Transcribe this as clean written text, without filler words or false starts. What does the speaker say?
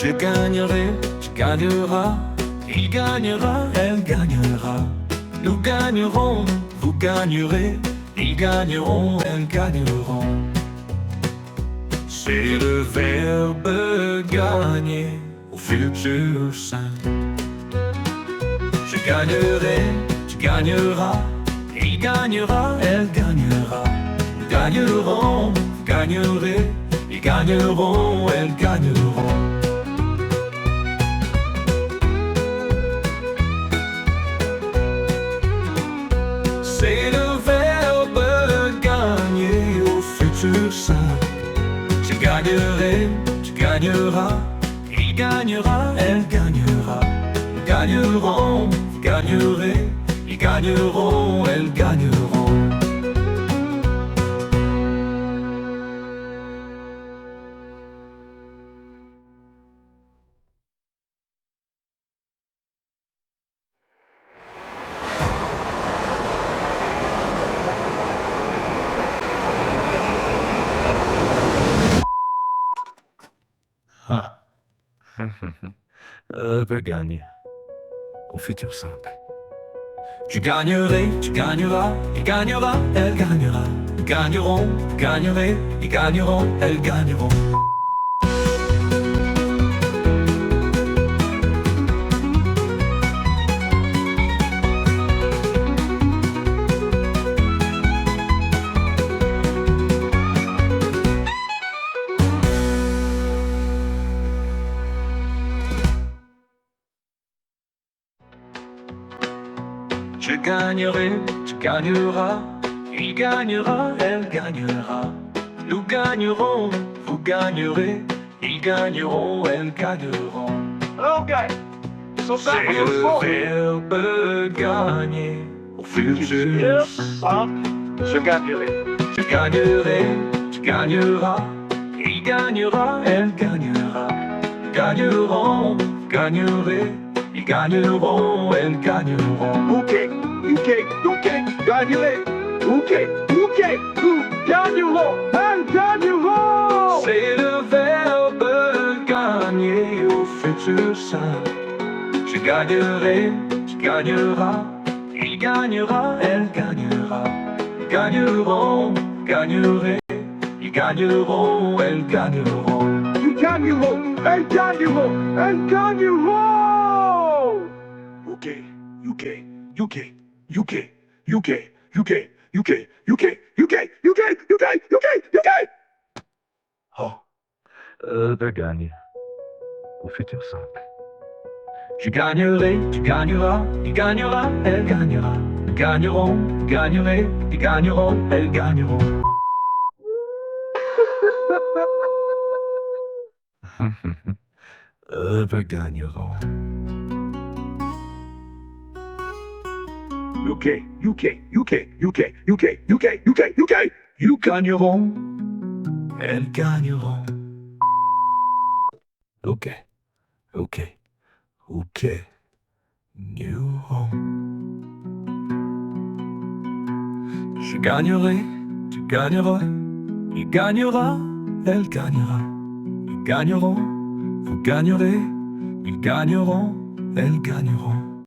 Je gagnerai, tu gagneras, il gagnera, elle gagnera. Nous gagnerons, vous gagnerez, ils gagneront, elles gagneront. C'est le verbe gagner au futur simple. Je gagnerai, tu gagneras, il gagnera, elle gagnera. Nous gagnerons, vous gagnerez, ils gagneront, elles gagneront. C'est le verbe gagner au futur simple. Je gagnerai, tu gagneras, il gagnera, elle gagnera. Nous gagnerons, vous gagnerez, ils gagneront, elles gagneront. Ah. Peut gagner au futur simple. Je gagnerai, tu gagneras, il gagnera, elle gagnera. Nous gagnerons, vous gagnerez, ils gagneront, elles gagneront. Je gagnerai, tu gagneras, il gagnera, elle gagnera. Nous gagnerons, vous gagnerez, ils gagneront, elles gagneront. Okay, so C'est that was le four. verbe gagner au futur. Yes, je gagnerai. Je gagnerai, tu gagneras, il gagnera, elle gagnera. Nous gagnerons, vous gagnerez, ils gagneront, elles gagneront. Ok, gagnerai. Ok, gagneront, elles gagneront. C'est le verbe gagner au futur simple. Je gagnerai, tu gagneras, il gagnera, elle gagnera. Nous gagnerons, vous gagnerez, ils gagneront, elles gagneront. Ils gagneront, elles gagneront, elles gagneront. UK. Oh, de gagner au futur simple. Je gagnerai, tu gagneras, il gagnera, elle gagnera. Nous gagnerons, vous gagnerez, ils gagneront, elles gagneront. De gagneront. UK. Ils gagneront, elles gagneront. Ok. New home. Je gagnerai, tu gagneras, il gagnera, elle gagnera. Nous gagnerons, vous gagnerez, ils gagneront, elles gagneront.